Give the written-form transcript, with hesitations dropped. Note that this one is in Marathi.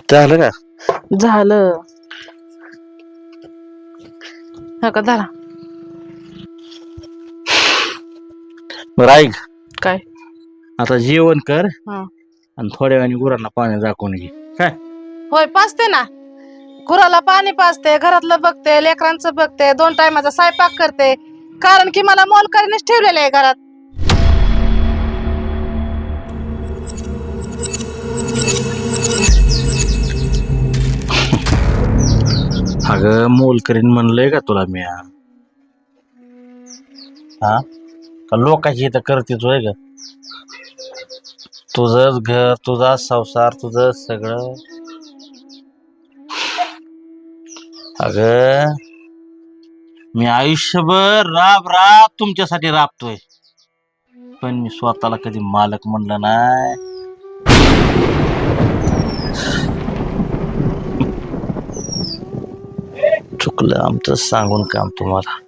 झालं का? झालं. हा का धरा. बरं ऐक, काय? आता जेवण कर हा. आणि थोड्या वेळाने गुरांना पाणी दाखवून घे काय. होय पाजते ना. गुराला पाणी पाजते, घरातलं बघते, लेकरांचं बघते, 2 टायमाचा स्वयंपाक करते. कारण की मला मोलकरीनेच ठेवलेलं आहे घरात. अगं मोल करीन म्हणलंय का तुला मी? हा का लोकांची इथं करते तू का? तुझंच घर, तुझा संसार, तुझं सगळं. अगं मी आयुष्यभर राब राब तुमच्यासाठी राबतोय, पण मी स्वतःला कधी मालक म्हणलं नाही. चुकलं आमचं सांगून काम तुम्हाला.